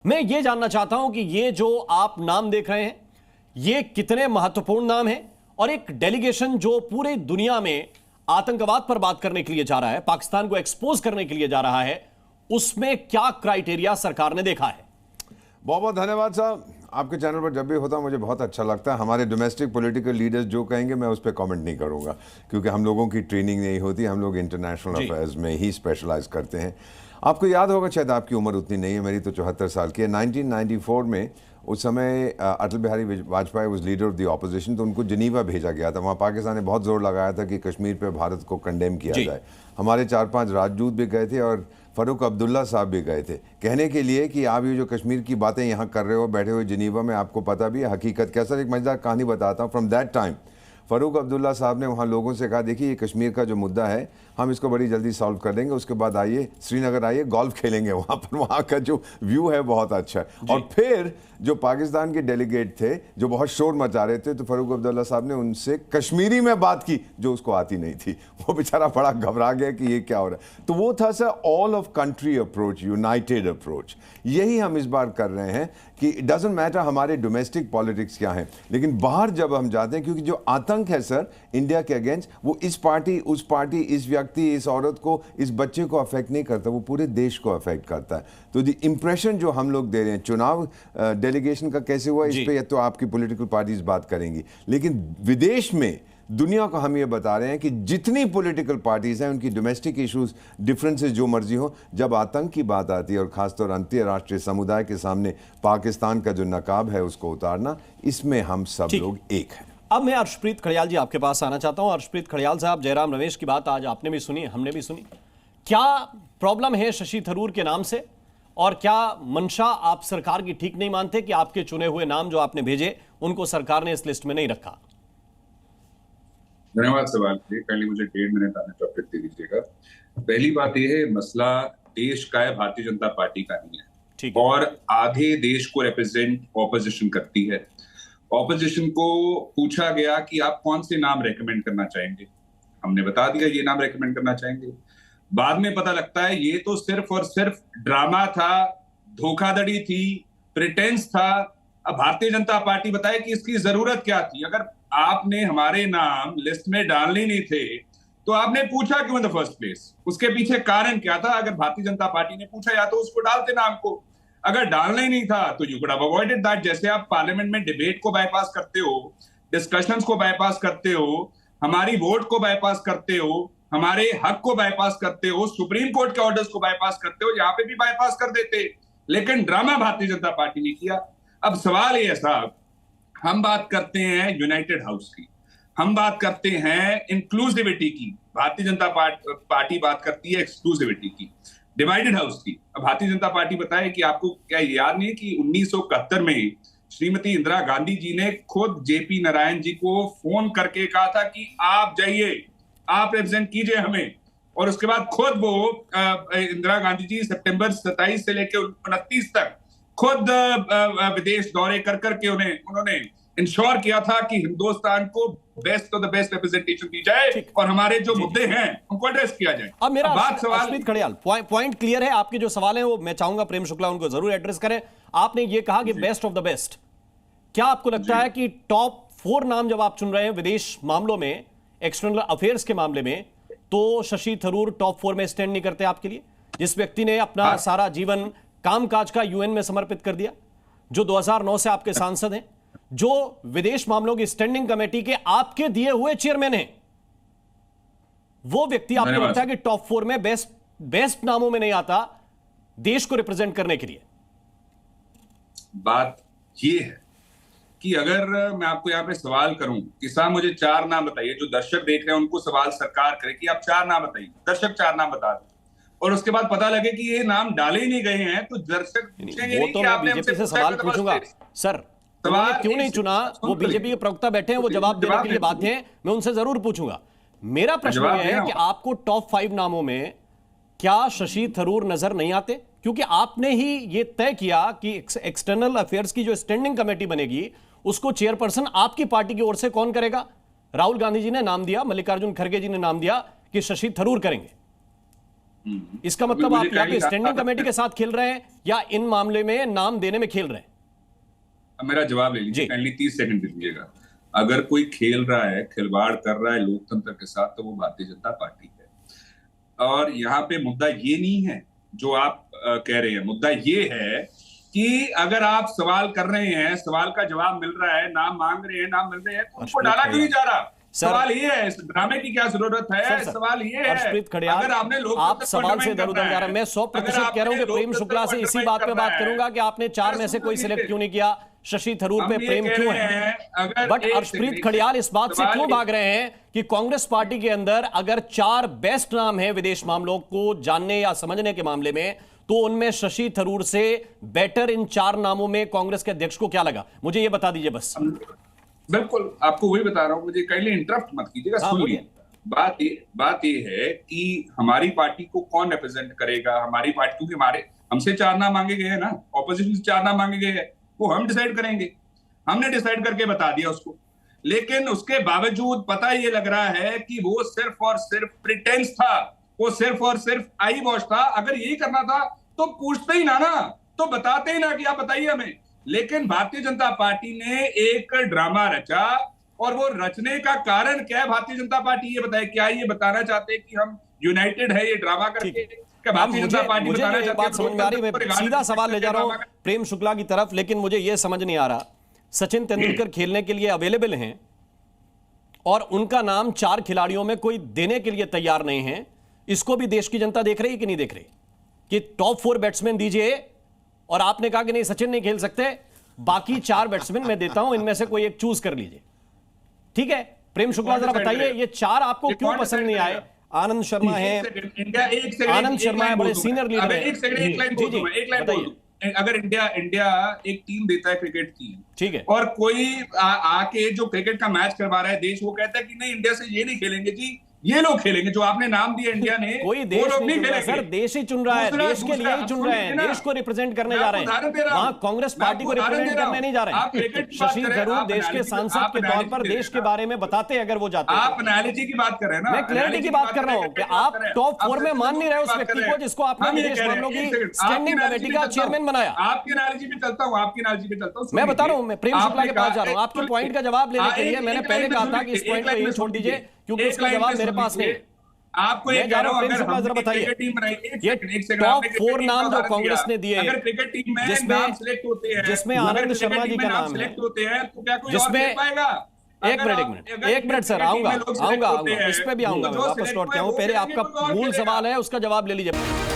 मैं ये जानना चाहता हूं कि ये जो आप नाम देख रहे हैं ये कितने महत्वपूर्ण नाम हैं और एक डेलीगेशन जो पूरे दुनिया में आतंकवाद पर बात करने के लिए जा रहा है, पाकिस्तान को एक्सपोज करने के लिए जा रहा है, उसमें क्या क्राइटेरिया सरकार ने देखा है? बहुत बहुत धन्यवाद साहब। आपके चैनल पर जब भी होता मुझे बहुत अच्छा लगता है। हमारे डोमेस्टिक पॉलिटिकल लीडर्स जो कहेंगे मैं उस पर कमेंट नहीं करूंगा, क्योंकि हम लोगों की ट्रेनिंग नहीं होती, हम लोग इंटरनेशनल अफेयर्स में ही स्पेशलाइज करते हैं। आपको याद होगा, शायद आपकी उम्र उतनी नहीं है, मेरी तो 74 साल की है। 1994 में उस समय Atal Bihari Vajpayee was leader of the opposition, तो उनको जिनीवा भेजा गया था। वहाँ पाकिस्तान ने बहुत जोर लगाया था कि कश्मीर पे भारत को कंडेम किया जाए। हमारे 4-5 राजदूत भी गए थे और फ़ारूक अब्दुल्ला साहब भी गए थे कहने के लिए कि आप ये जो कश्मीर की बातें यहाँ कर रहे हो बैठे हुए जिनीवा में, आपको पता भी है हकीकत क्या। सर एक मजेदार कहानी बताता हूँ। From that time Farooq Abdullah साहब ने वहाँ लोगों से कहा, देखिए ये कश्मीर का जो मुद्दा है हम इसको बड़ी जल्दी सॉल्व कर देंगे, उसके बाद आइए श्रीनगर आइए, गोल्फ खेलेंगे वहाँ पर, वहाँ का जो व्यू है बहुत अच्छा है। और फिर जो पाकिस्तान के डेलीगेट थे जो बहुत शोर मचा रहे थे, तो फ़ारूक अब्दुल्ला साहब ने उनसे कश्मीरी में बात की जो उसको आती नहीं थी। वो बेचारा बड़ा घबरा गया कि ये क्या हो रहा है। तो वो था sir all of country approach, United approach. यही हम इस बार कर रहे हैं कि इट डजंट मैटर हमारे डोमेस्टिक पॉलिटिक्स क्या हैं, लेकिन बाहर जब हम जाते हैं, क्योंकि जो आतंक है सर इंडिया के अगेंस्ट, वो इस पार्टी उस पार्टी, इस व्यक्ति, इस औरत को, इस बच्चे को अफेक्ट नहीं करता, वो पूरे देश को अफेक्ट करता है। तो द इंप्रेशन जो हम लोग दे रहे हैं, चुनाव डेलीगेशन का कैसे हुआ इस पे या तो आपकी पॉलिटिकल पार्टीज बात करेंगी, लेकिन विदेश में दुनिया को हम ये बता रहे हैं कि जितनी पॉलिटिकल पार्टीज हैं उनकी डोमेस्टिक इश्यूज, डिफरेंसेस जो मर्जी हो, जब आतंक की बात आती है और खासतौर अंतर्राष्ट्रीय समुदाय के सामने पाकिस्तान का जो नकाब है उसको उतारना, इसमें हम सब लोग एक हैं। अब मैं अर्शप्रीत खड़ियाल जी आपके पास आना चाहता हूं। अर्शप्रीत खड़ियाल साहब, जयराम रमेश की बात आज आपने भी सुनी, हमने भी सुनी। क्या प्रॉब्लम है शशि थरूर के नाम से, और क्या मंशा आप सरकार की ठीक नहीं मानते कि आपके चुने हुए नाम जो आपने भेजे उनको सरकार ने इस लिस्ट में नहीं रखा? धन्यवाद सवाल के लिए। पहले मुझे 1.5 मिनट आने टॉपिक दे दीजिएगा। पहली बात यह है, मसला देश का है, भारतीय जनता पार्टी का नहीं है। और आधे देश को रिप्रेजेंट ऑपोजिशन करती है। ऑपोजिशन को पूछा गया कि आप कौन से नाम रेकमेंड करना चाहेंगे, हमने बता दिया ये नाम रेकमेंड करना चाहेंगे। बाद में पता लगता है ये तो सिर्फ और सिर्फ ड्रामा था, धोखाधड़ी थी, प्रिटेंस था। अब भारतीय जनता पार्टी बताए कि इसकी जरूरत क्या थी। अगर आपने हमारे नाम लिस्ट में डालने नहीं थे तो आपने पूछा क्यों इन द फर्स्ट प्लेस? उसके पीछे कारण क्या था? अगर भारतीय जनता पार्टी ने पूछा या तो उसको डालते नाम को, अगर डालना ही नहीं था तो you could have avoided that. जैसे आप पार्लियामेंट में डिबेट को बाईपास करते हो, डिस्कशंस को बाईपास करते हो, हमारी वोट को बाईपास करते हो, हमारे हक को बाईपास करते हो, सुप्रीम कोर्ट के ऑर्डर्स को बाईपास करते हो, यहां पे भी बाईपास कर देते, लेकिन ड्रामा भारतीय जनता पार्टी ने किया। अब सवाल ये है साहब, हम बात करते हैं यूनाइटेड हाउस की, हम बात करते हैं इंक्लूसिविटी की, भारतीय जनता पार्टी बात करती है एक्सक्लूसिविटी की, डिवाइडेड हाउस की। अब भारतीय जनता पार्टी बताए कि आपको क्या याद नहीं कि 1971 में श्रीमती इंदिरा गांधी जी ने खुद जेपी नारायण जी को फोन करके कहा था कि आप जाइए, आप रिप्रेजेंट कीजिए हमें। और उसके बाद खुद वो इंदिरा गांधी जी सितंबर 27 से लेकर 29 तक खुद विदेश दौरे कर करके उन्होंने इंश्योर किया था कि हिंदुस्तान को best of the best representation दी जाए और हमारे जो मुद्दे हैं उनको एड्रेस किया जाए। अब मेरा अर्शप्रीत खड़ियाल पॉइंट क्लियर है। आपके जो सवाल हैं वो मैं चाहूंगा प्रेम शुक्ला उनको जरूर एड्रेस करें। आपने ये कहा कि बेस्ट ऑफ द बेस्ट, क्या आपको लगता है कि टॉप 4 नाम जब आप चुन रहे हैं विदेश मामलों में, एक्सटर्नल अफेयर्स के मामले में, तो शशि थरूर टॉप 4 में स्टैंड नहीं करते आपके लिए? जिस व्यक्ति ने अपना सारा जीवन कामकाज का यूएन में समर्पित कर दिया, जो 2009 से आपके सांसद हैं, जो विदेश मामलों की स्टैंडिंग कमेटी के आपके दिए हुए चेयरमैन हैं, वो व्यक्ति आपको लगता है कि टॉप 4 में बेस्ट नामों में नहीं आता देश को रिप्रेजेंट करने के लिए? बात ये है कि अगर मैं आपको यहां पे सवाल करूं कि साहब मुझे 4 नाम बताइए, जो दर्शक देख रहे हैं उनको सवाल सरकार करे कि आप 4 नाम बताइए, दर्शक 4 नाम बता दें, और उसके बाद पता लगे कि ये नाम डाले ही नहीं गए हैं, तो दर्शक पूछेंगे नहीं कि आपने बीजेपी से सवाल पूछूंगा सर सवाल क्यों नहीं चुना, वो बीजेपी के प्रवक्ता बैठे हैं, वो जवाब देने के लिए बाध्य हैं, मैं उनसे जरूर पूछूंगा। मेरा प्रश्न यह है कि आपको टॉप 5 नामों में क्या शशि थरूर नजर नहीं आते? क्योंकि आपने ही ये तय किया कि एक्सटर्नल अफेयर्स की जो स्टैंडिंग कमेटी बनेगी उसको चेयरपर्सन आपकी पार्टी की ओर से कौन करेगा? राहुल गांधी जी ने नाम दिया, मल्लिकार्जुन खड़गे जी ने नाम दिया कि शशि थरूर करेंगे। इसका मतलब आप या तो स्टैंडिंग कमेटी के साथ खेल रहे हैं या इन मामले में नाम देने में खेल रहे हैं। मेरा जवाब ले लीजिए, काइंडली 30 सेकंड दे दीजिएगा। अगर कोई खेल रहा है, खिलवाड़ कर रहा है लोकतंत्र के साथ, तो वो भारतीय जनता पार्टी है। और यहाँ पे मुद्दा ये नहीं है जो आप कह रहे हैं, मुद्दा ये है कि अगर आप सवाल कर रहे हैं, सवाल का जवाब मिल रहा है, नाम मांग रहे हैं, नाम मिल रहे हैं, तो उनको डाला क्यों नहीं जा रहा? सवाल ये है, इस ड्रामे की क्या जरूरत है? सवाल ये है, अगर आपने आप सवाल से इधर-उधर जा रहे हैं, मैं 100% कह रहा हूं कि प्रेम शुक्ला से इसी बात पे बात करूंगा कि आपने 4 में से कोई सिलेक्ट क्यों नहीं किया, शशि थरूर पे प्रेम क्यों है? बट हर्षप्रीत खड़ियाल इस बात से क्यों भाग रहे हैं कि कांग्रेस पार्टी के अंदर अगर 4 बेस्ट नाम है विदेश मामलों को जानने या समझने के मामले में, तो उनमें शशि थरूर से बेटर इन 4 नामों में कांग्रेस के अध्यक्ष को क्या लगा? मुझे ये बता दीजिए बस। बिल्कुल, आपको वही बता रहा हूं, मुझे कहीं इंटरप्ट मत कीजिएगा, सुनिए। बात ये है कि हमारी पार्टी को कौन रिप्रेजेंट करेगा, हमारी पार्टी, क्योंकि हमसे 4 नाम मांगे गए हैं ना, ऑपोजिशन से 4 नाम मांगे गए हैं, वो हम डिसाइड करेंगे। हमने डिसाइड करके बता दिया उसको, लेकिन उसके बावजूद पता ये लग रहा है कि वो सिर्फ और सिर्फ प्रिटेंस था, वो सिर्फ और सिर्फ आई वॉश था। अगर यही करना था तो पूछते ही ना, तो बताते ही ना कि आप बताइए हमें। लेकिन भारतीय जनता पार्टी ने एक ड्रामा रचा, और वो रचने का कारण क्या है भारतीय जनता पार्टी ये बताए? क्या ये बताना चाहते हैं कि हम यूनाइटेड है ये ड्रामा करके? भारतीय जनता पार्टी बताना चाहती है? समझ में आ रही है, मैं सीधा सवाल ले जा रहा हूं प्रेम शुक्ला की तरफ, लेकिन मुझे यह समझ नहीं आ रहा, सचिन तेंदुलकर खेलने के लिए अवेलेबल हैं और उनका नाम 4 खिलाड़ियों में कोई देने के लिए तैयार नहीं है। इसको भी देश की जनता देख रही है कि नहीं देख रही कि टॉप 4 बैट्समैन दीजिए, और आपने कहा कि नहीं सचिन नहीं खेल सकते, बाकी 4 बैट्समैन मैं देता हूं, इनमें से कोई एक चूज कर लीजिए। ठीक है प्रेम शुक्ला, जरा बताइए ये 4 आपको क्यों पसंद नहीं आए? आनंद शर्मा है, आनंद शर्मा है, बड़े सीनियर लीडर है। अगर इंडिया एक टीम देता है क्रिकेट की, ठीक है, और कोई आके जो क्रिकेट का मैच करवा रहा है देश, वो कहता है कि नहीं इंडिया से ये नहीं खेलेंगे जी, ये लोग खेलेंगे जो आपने नाम दिया इंडिया ने, कोई देश नहीं चुन रहा सर, देश ही चुन रहा है, देश के लिए ही चुन रहे हैं, देश को रिप्रेजेंट करने जा रहे हैं, वहां कांग्रेस पार्टी को रिप्रेजेंट करने नहीं जा रहे हैं। शशि थरूर देश के सांसद के तौर पर देश के बारे में बताते हैं, अगर वो जाते हैं। आप एनालिटी की बात कर रहे हैं ना, मैं क्लैरिटी की बात कर रहा हूं कि आप टॉप 4 में मान नहीं रहे उस व्यक्ति को जिसको आपने विदेश मामलों की स्टैंडिंग कमेटी का चेयरमैन बनाया। आपकी एनालिटी पे चलता हूं, आपकी एनालिटी पे चलता हूं, मैं बता रहा हूं, मैं प्रेम शुक्ला के पास जा रहा हूं आपके पॉइंट का जवाब लेने के लिए। मैंने पहले कहा था कि इस पॉइंट को यही छोड़ दीजिए क्योंकि उसका जवाब मेरे पास नहीं है। आपको एक कह रहा हूं, अगर हम बताइए टीम बनाई, ये टॉप 4 नाम जो कांग्रेस ने दिए, अगर क्रिकेट टीम में नाम सिलेक्ट होते हैं, जिसमें आनंद शर्मा जी का नाम सिलेक्ट होते हैं, तो क्या कोई जिसमें और खेल पाएगा? एक मिनट सर, आऊंगा इस पे भी आऊंगा, मैं वापस लौट के आऊं। पहले आपका मूल सवाल है उसका जवाब ले लीजिए।